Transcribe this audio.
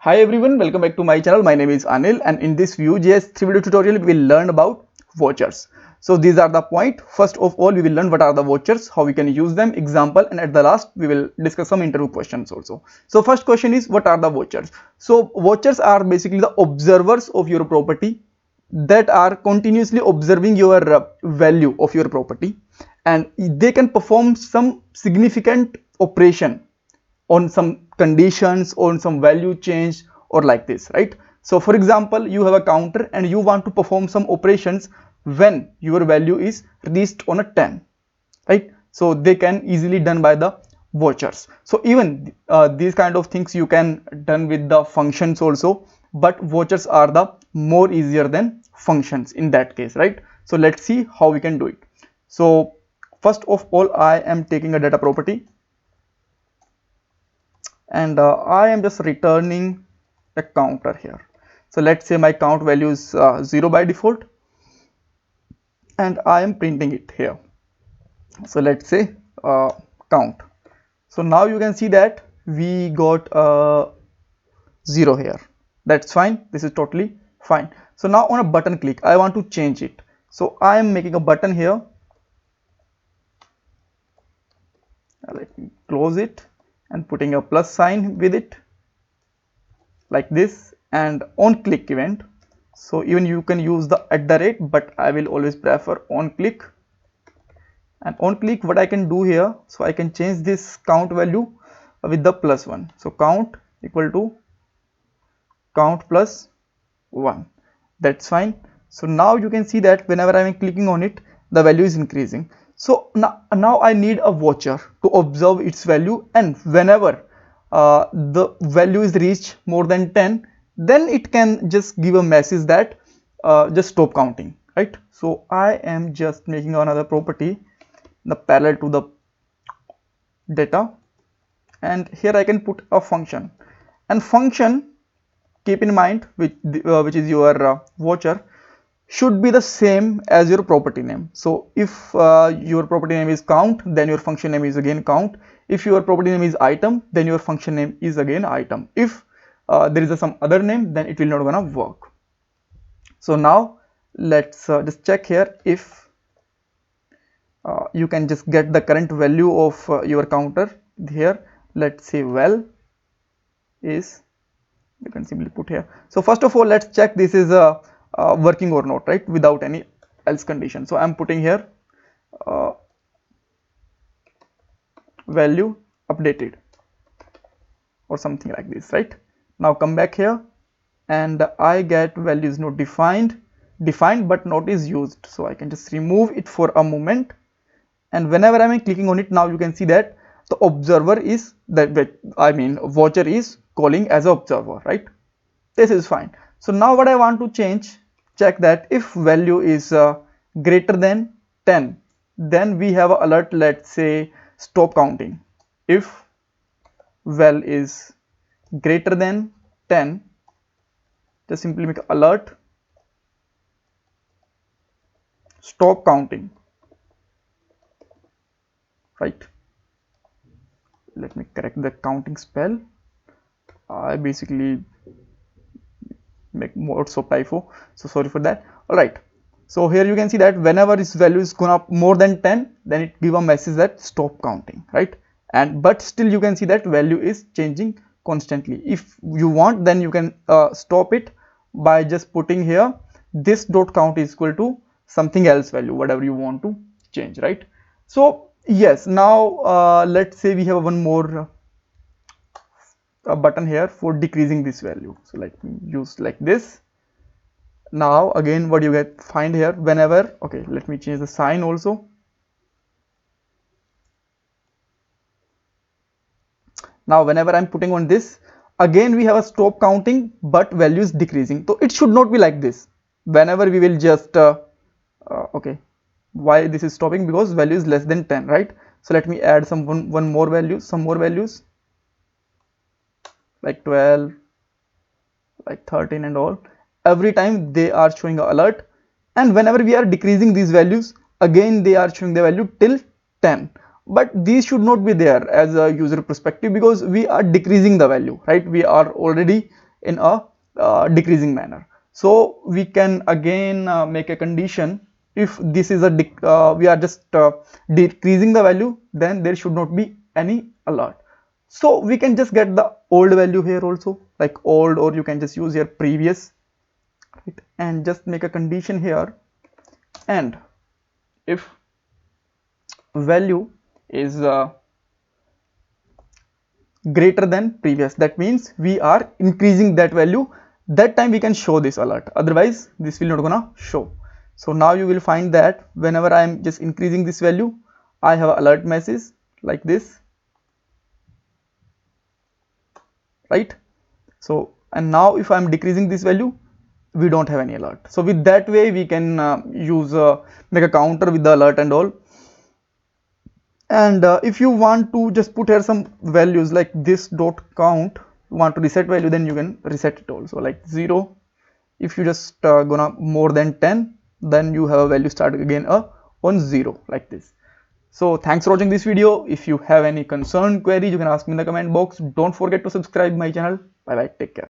Hi everyone, welcome back to my channel. My name is Anil and in this Vue.js 3 video tutorial we will learn about vouchers. So these are the point. First of all we will learn what are the vouchers, how we can use them, example, and at the last we will discuss some interview questions also. So first question is, what are the vouchers? So vouchers are basically the observers of your property that are continuously observing your value of your property, and they can perform some significant operation on some conditions, on some value change, or like this, right? So for example, you have a counter and you want to perform some operations when your value is reached on a 10, right? So they can easily done by the vouchers. So even these kind of things you can done with the functions also, but vouchers are the more easier than functions in that case, right? So let's see how we can do it. So first of all, I am taking a data property and I am just returning a counter here. So let's say my count value is 0 by default and I am printing it here. So let's say count. So now you can see that we got 0 here. That's fine. This is totally fine. So now on a button click, I want to change it. So I am making a button here. Let me close it and putting a plus sign with it like this, and on click event. So even you can use the @ but I will always prefer on click. And on click, what I can do here, so I can change this count value with the +1. So count equal to count plus 1. That's fine. So now you can see that whenever I am clicking on it, the value is increasing. So now I need a voucher to observe its value, and whenever the value is reached more than 10, then it can just give a message that just stop counting, right? So I am just making another property, the parallel to the data, and here I can put a function, and function, keep in mind, which is your voucher, should be the same as your property name. So if your property name is count, then your function name is again count. If your property name is item, then your function name is again item. If there is some other name, then it will not gonna work. So now let's just check here if you can just get the current value of your counter here. Let's say well is, you can simply put here. So first of all, let's check this is working or not, right, without any else condition. So I'm putting here value updated or something like this, right? Now come back here and I get value is not defined but not is used. So I can just remove it for a moment, and whenever I'm clicking on it, now you can see that the observer is that, I mean voucher is calling as an observer, right? This is fine. So now what I want to change, check that if value is greater than 10, then we have an alert, let's say stop counting. If val is greater than 10, just simply make alert stop counting, right? Let me correct the counting spell. I basically make modes of typo, so sorry for that. All right, so here you can see that whenever this value is gone up more than 10, then it give a message that stop counting, right? And but still you can see that value is changing constantly. If you want, then you can stop it by just putting here this dot count is equal to something else value, whatever you want to change, right? So yes, now let's say we have one more a button here for decreasing this value. So let me use like this. Now again, what you get find here, whenever, okay, let me change the sign also. Now whenever I'm putting on this, again we have a stop counting but value is decreasing. So it should not be like this. Whenever we will just okay, why this is stopping? Because value is less than 10, right? So let me add some one more value, some more values like 12, like 13 and all. Every time they are showing an alert, and whenever we are decreasing these values, again they are showing the value till 10. But these should not be there as a user perspective, because we are decreasing the value, right? We are already in a decreasing manner. So we can again make a condition. If this is a we are just decreasing the value, then there should not be any alert. So we can just get the old value here also, like old, or you can just use your previous, right? And just make a condition here, and if value is greater than previous, that means we are increasing that value, that time we can show this alert, otherwise this will not gonna show. So now you will find that whenever I am just increasing this value, I have alert message like this, right? So, and now if I am decreasing this value, we don't have any alert. So with that way we can use make a counter with the alert and all. And if you want to just put here some values like this dot count, you want to reset value, then you can reset it also, like 0. If you just gonna more than 10, then you have a value start again on 0, like this. So thanks for watching this video. If you have any concern, query, you can ask me in the comment box. Don't forget to subscribe my channel. Bye bye, take care.